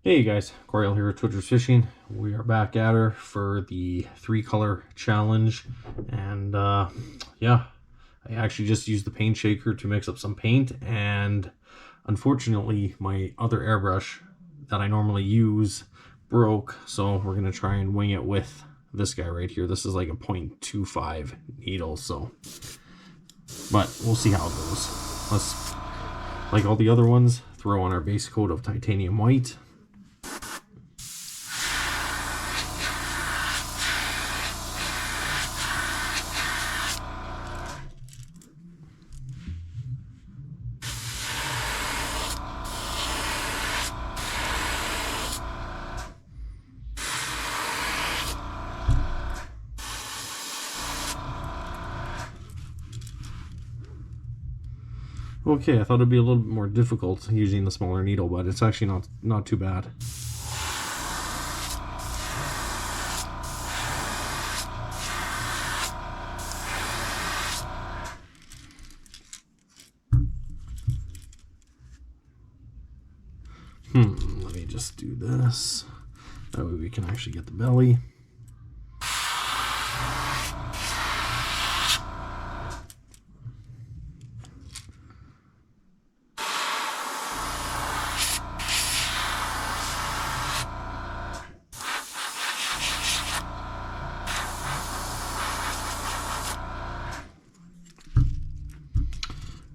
Hey guys, Coryell here at Twitcherz Fishing. We are back at her for the 3-color challenge, and yeah, I actually just used the paint shaker to mix up some paint, and unfortunately my other airbrush that I normally use broke, so we're gonna try and wing it with this guy right here. This is like a 0.25 needle, so but we'll see how it goes. Let's, like all the other ones, throw on our base coat of titanium white. Okay, I thought it'd be a little bit more difficult using the smaller needle, but it's actually not too bad. Let me just do this. That way we can actually get the belly.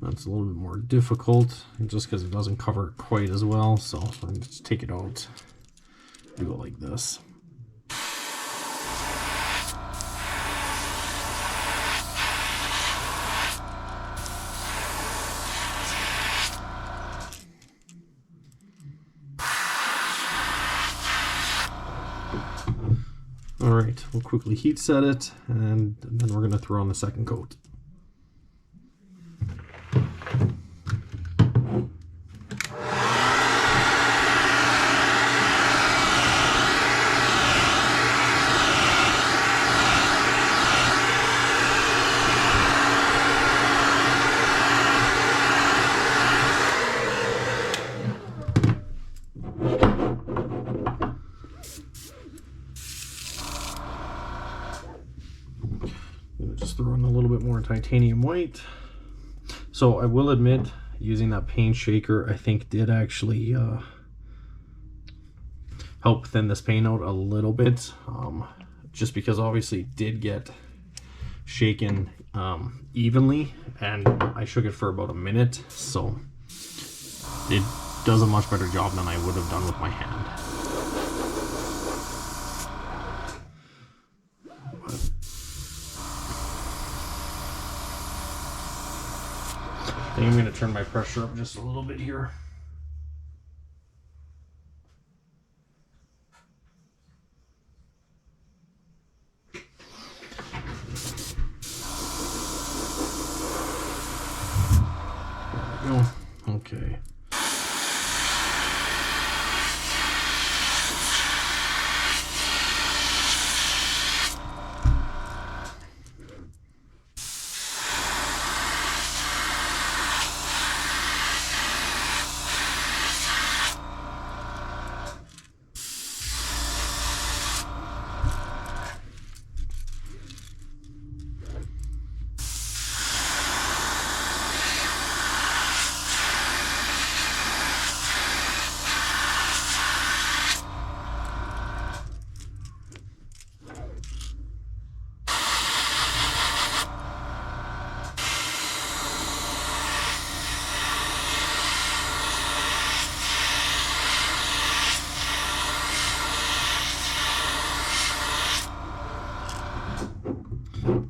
That's a little bit more difficult just because it doesn't cover it quite as well. So I'm going to just take it out, do it like this. All right, we'll quickly heat set it, and then we're going to throw on the second coat. Just throw in a little bit more titanium white. So I will admit, using that paint shaker I think did actually help thin this paint out a little bit, just because obviously it did get shaken evenly, and I shook it for about a minute, so it does a much better job than I would have done with my hand. I think I'm going to turn my pressure up just a little bit here. There we go. Okay.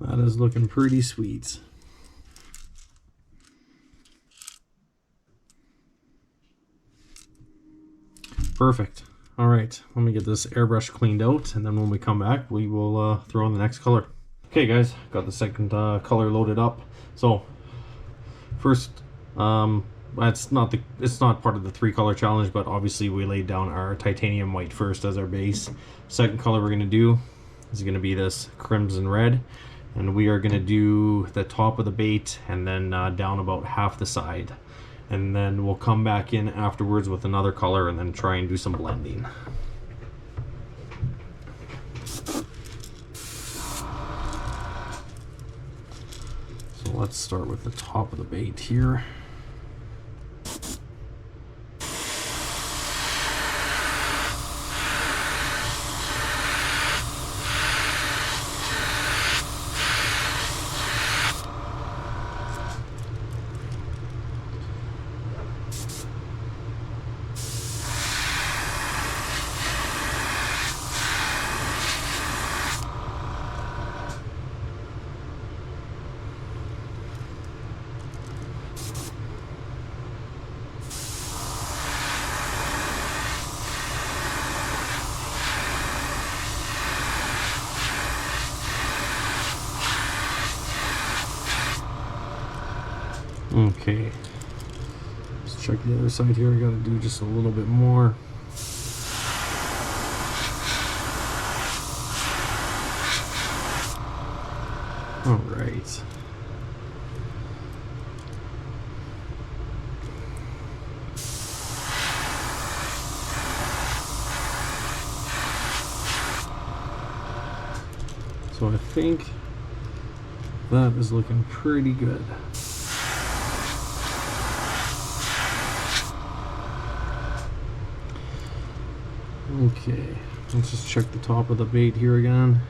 That is looking pretty sweet. Perfect. All right, let me get this airbrush cleaned out, and then when we come back, we will throw in the next color. Okay guys, got the second color loaded up. So first, it's not part of the 3-color challenge, but obviously we laid down our titanium white first as our base. Second color we're going to do is going to be this crimson red, and we are going to do the top of the bait and then down about half the side. and then we'll come back in afterwards with another color and then try and do some blending. So let's start with the top of the bait here. Okay, let's check the other side here. I gotta do just a little bit more. All right. So I think that is looking pretty good. Okay, let's just check the top of the bait here again.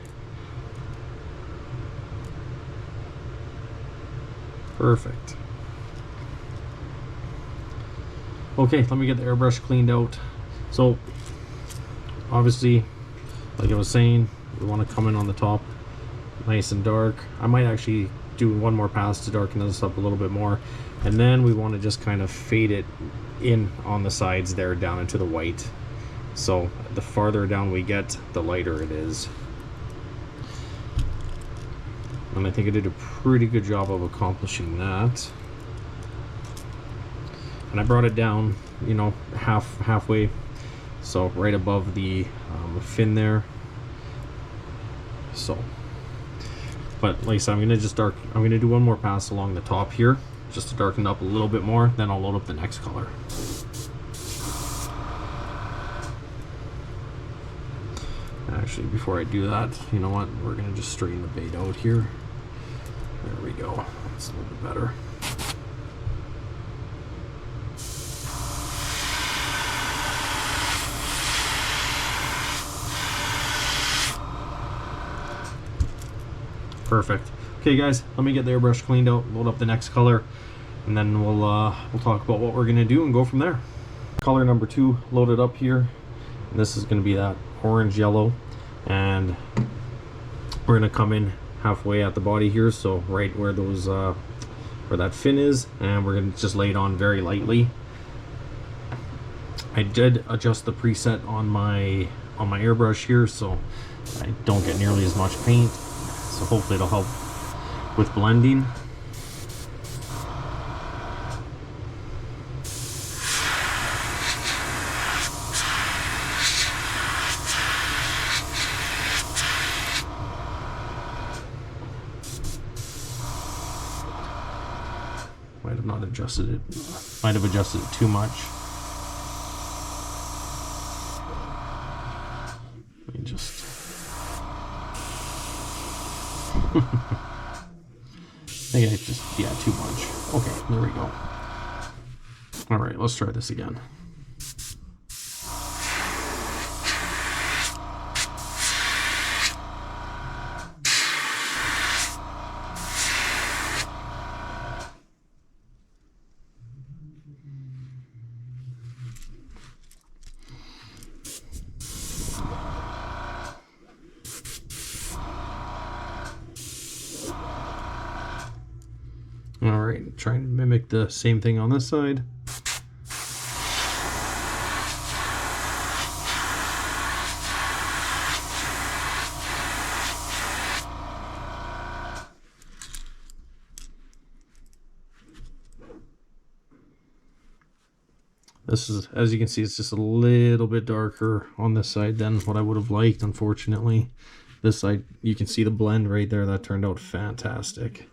Perfect. Okay, let me get the airbrush cleaned out. So, obviously, like I was saying, we want to come in on the top nice and dark. I might actually do one more pass to darken this up a little bit more, and then we want to just kind of fade it in on the sides there down into the white. So the farther down we get, the lighter it is. And I think I did a pretty good job of accomplishing that. And I brought it down, you know, halfway, so right above the fin there. So, but like I said, I'm gonna do one more pass along the top here, just to darken up a little bit more. Then I'll load up the next color. Actually, before I do that, you know what? We're gonna just straighten the bait out here. There we go. That's a little bit better. Perfect. Okay, guys, let me get the airbrush cleaned out, load up the next color, and then we'll talk about what we're gonna do and go from there. Color number 2 loaded up here. And this is gonna be that orange yellow, and we're gonna come in halfway at the body here, so right where those where that fin is, and we're gonna just lay it on very lightly. I did adjust the preset on my airbrush here, so I don't get nearly as much paint, so hopefully it'll help with blending. Might have not adjusted it. Might have adjusted it too much. Let me just. I think I just, yeah, too much. Okay, there we go. All right, let's try this again. All right, try and mimic the same thing on this side. This is, as you can see, it's just a little bit darker on this side than what I would have liked, unfortunately. This side, you can see the blend right there. That turned out fantastic.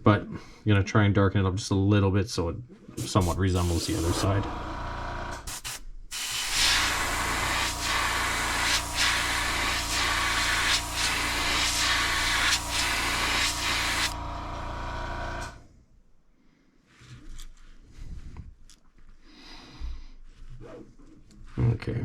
But I'm going to try and darken it up just a little bit so it somewhat resembles the other side. Okay.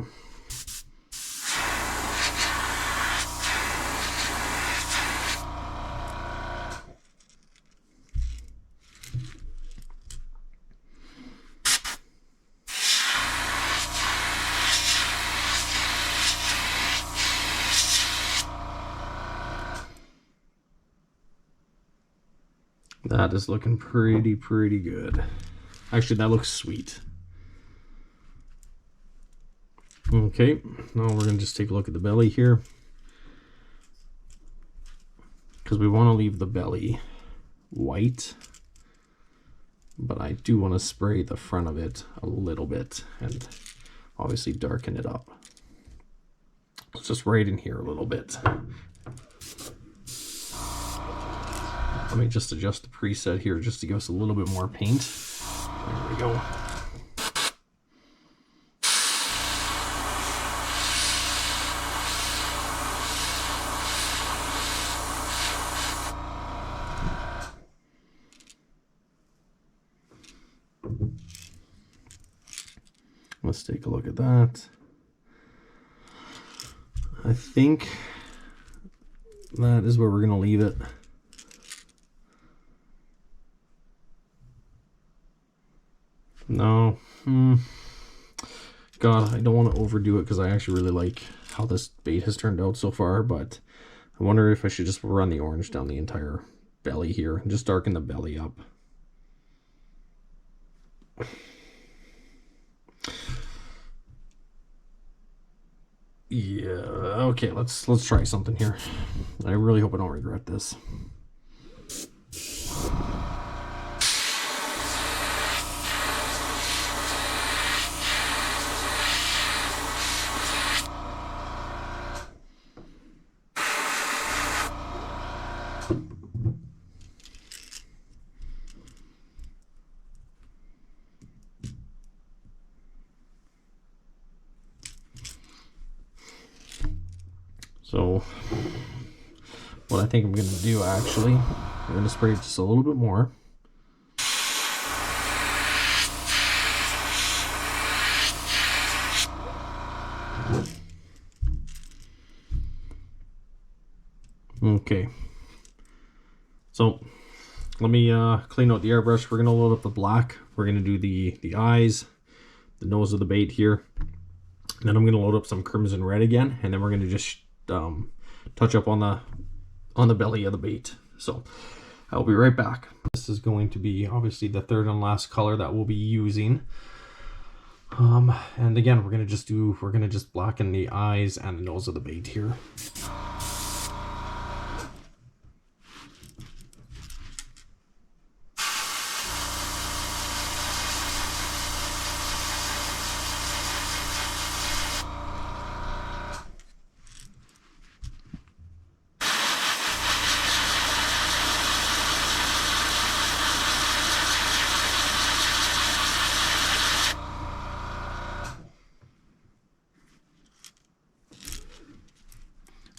That is looking pretty good. Actually, that looks sweet. Okay, now we're going to just take a look at the belly here, because we want to leave the belly white, but I do want to spray the front of it a little bit and obviously darken it up. It's just right in here a little bit. Let me just adjust the preset here just to give us a little bit more paint. There we go. Let's take a look at that. I think that is where we're going to leave it. No. God, I don't want to overdo it because I actually really like how this bait has turned out so far, but I wonder if I should just run the orange down the entire belly here and just darken the belly up. Yeah, okay, let's try something here. I really hope I don't regret this. So what I think I'm going to do, actually, I'm going to spray just a little bit more. Okay. So let me clean out the airbrush. We're going to load up the black. We're going to do the eyes, the nose of the bait here. And then I'm going to load up some crimson red again, and then we're going to just touch up on the belly of the bait. So I'll be right back. This is going to be obviously the third and last color that we'll be using. And again, we're gonna just blacken the eyes and the nose of the bait here.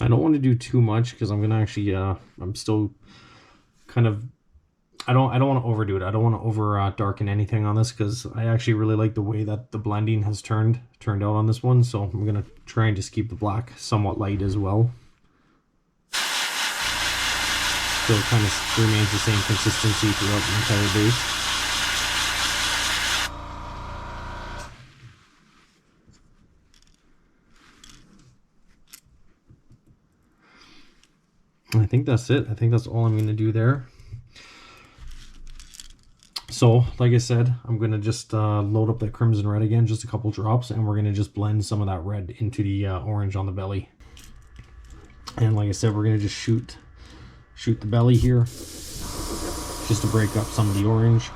I don't want to do too much because I'm gonna actually I'm still kind of I don't want to overdo it. I don't want to over darken anything on this because I actually really like the way that the blending has turned out on this one. So I'm gonna try and just keep the black somewhat light as well. So it kind of remains the same consistency throughout the entire bait. I think that's it. I think that's all I'm going to do there. So, like I said, I'm going to just load up that crimson red again, just a couple drops, and we're going to just blend some of that red into the orange on the belly. And like I said, we're going to just shoot the belly here, just to break up some of the orange.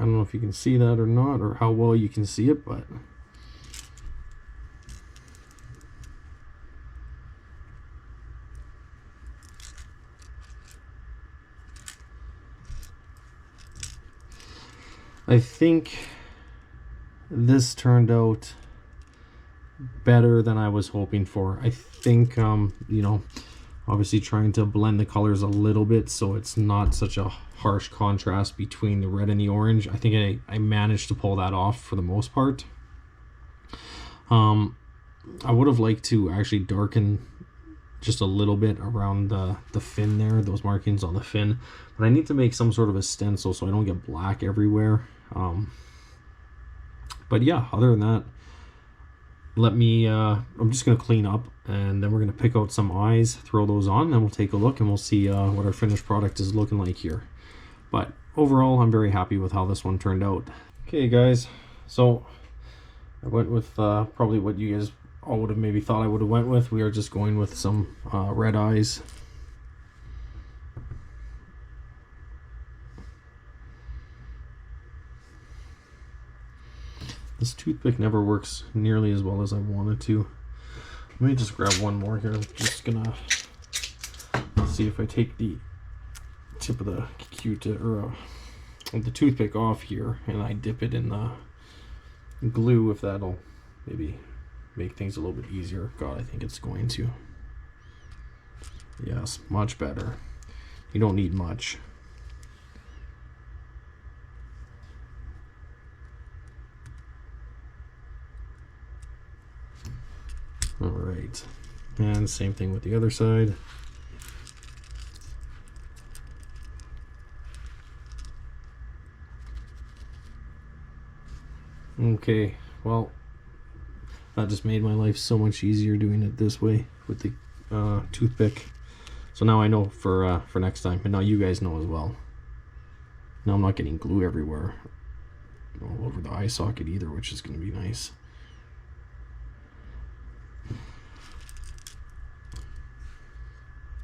I don't know if you can see that or not, or how well you can see it, but I think this turned out better than I was hoping for. I think, you know, obviously trying to blend the colors a little bit so it's not such a harsh contrast between the red and the orange. I think I managed to pull that off for the most part. I would have liked to actually darken just a little bit around the fin there, those markings on the fin, but I need to make some sort of a stencil so I don't get black everywhere. But yeah, other than that, I'm just going to clean up, and then we're going to pick out some eyes, throw those on, and we'll take a look and we'll see what our finished product is looking like here. But overall, I'm very happy with how this one turned out. Okay guys, so I went with probably what you guys all would have maybe thought I would have went with. We are just going with some red eyes. This toothpick never works nearly as well as I wanted to. Let me just grab one more here. I'm just gonna see if I take the tip of the Q-tip or the toothpick off here and I dip it in the glue, if that'll maybe make things a little bit easier. God, I think it's going to. Yes, much better. You don't need much. All right, and same thing with the other side. Okay, well, that just made my life so much easier doing it this way with the toothpick. So now I know for next time, and now you guys know as well. Now I'm not getting glue everywhere, all over the eye socket either, which is going to be nice.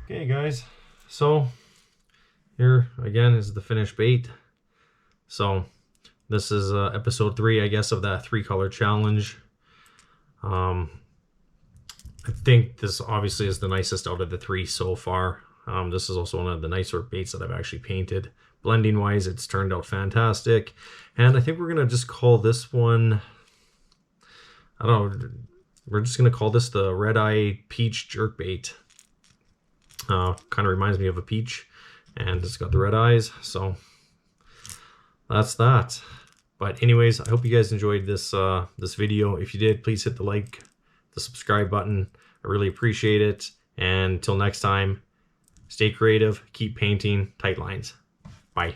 Okay guys, so here again is the finished bait. So this is episode 3, I guess, of that 3-color challenge. I think this obviously is the nicest out of the 3 so far. This is also one of the nicer baits that I've actually painted. Blending wise, it's turned out fantastic. And I think we're gonna just call this one, I don't know, we're just gonna call this the Red Eye Peach Jerkbait. Kind of reminds me of a peach, and it's got the red eyes, so that's that. But anyways, I hope you guys enjoyed this this video. If you did, please hit the like, the subscribe button. I really appreciate it. And until next time, stay creative, keep painting tight lines. Bye.